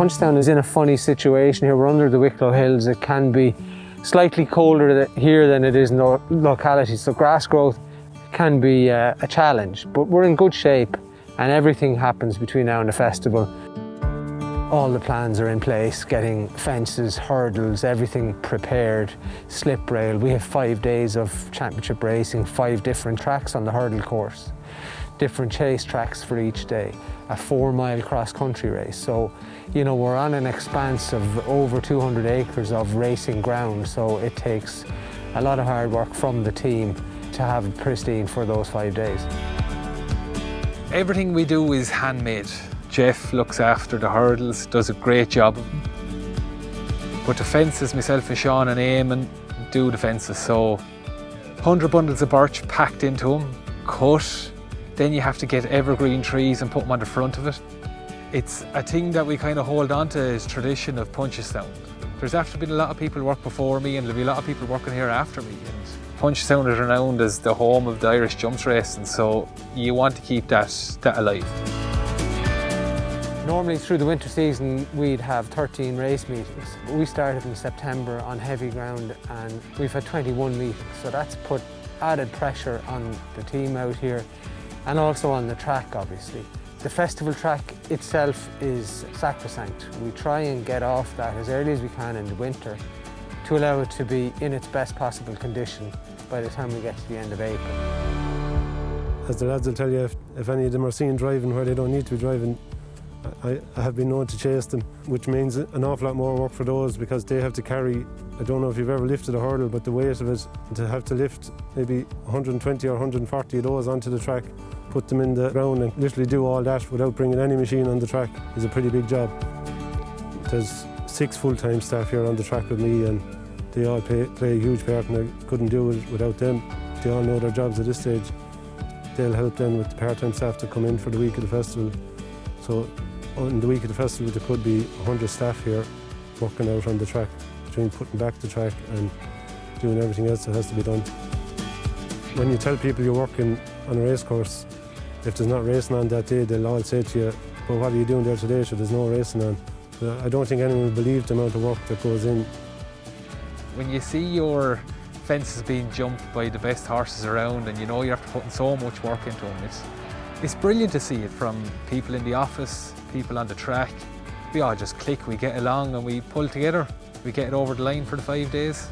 Punchestown is in a funny situation here. We're under the Wicklow Hills. It can be slightly colder here than it is in the locality, so grass growth can be a challenge, but we're in good shape and everything happens between now and the festival. All the plans are in place, getting fences, hurdles, everything prepared, slip rail. We have 5 days of championship racing, 5 different tracks on the hurdle course, different chase tracks for each day, a 4-mile cross-country race. So, you know, we're on an expanse of over 200 acres of racing ground, so it takes a lot of hard work from the team to have it pristine for those 5 days. Everything we do is handmade. Jeff looks after the hurdles, does a great job. But the fences, myself and Sean and Eamon do the fences. So 100 bundles of birch packed into them, cut. Then you have to get evergreen trees and put them on the front of it. It's a thing that we kind of hold on to as tradition of Punchestown. There's after been a lot of people work before me and there'll be a lot of people working here after me. And Punchestown is renowned as the home of the Irish jumps racing, so you want to keep that alive. Normally through the winter season we'd have 13 race meetings. We started in September on heavy ground and we've had 21 meetings, so that's put added pressure on the team out here and also on the track, obviously. The festival track itself is sacrosanct. We try and get off that as early as we can in the winter to allow it to be in its best possible condition by the time we get to the end of April. As the lads will tell you, if any of them are seen driving where they don't need to be driving, I have been known to chase them, which means an awful lot more work for those because they have to carry, I don't know if you've ever lifted a hurdle, but the weight of it, to have to lift maybe 120 or 140 of those onto the track, put them in the ground and literally do all that without bringing any machine on the track is a pretty big job. There's 6 full-time staff here on the track with me and they all play a huge part and I couldn't do it without them. They all know their jobs at this stage. They'll help then with the part-time staff to come in for the week of the festival. So on the week of the festival there could be 100 staff here working out on the track, between putting back the track and doing everything else that has to be done. When you tell people you're working on a race course, if there's not racing on that day, they'll all say to you, well, what are you doing there today? So there's no racing on. But I don't think anyone will believe the amount of work that goes in. When you see your fences being jumped by the best horses around and you know you're putting so much work into them, it's brilliant to see it from people in the office, people on the track. We all just click, we get along and we pull together. We get it over the line for the 5 days.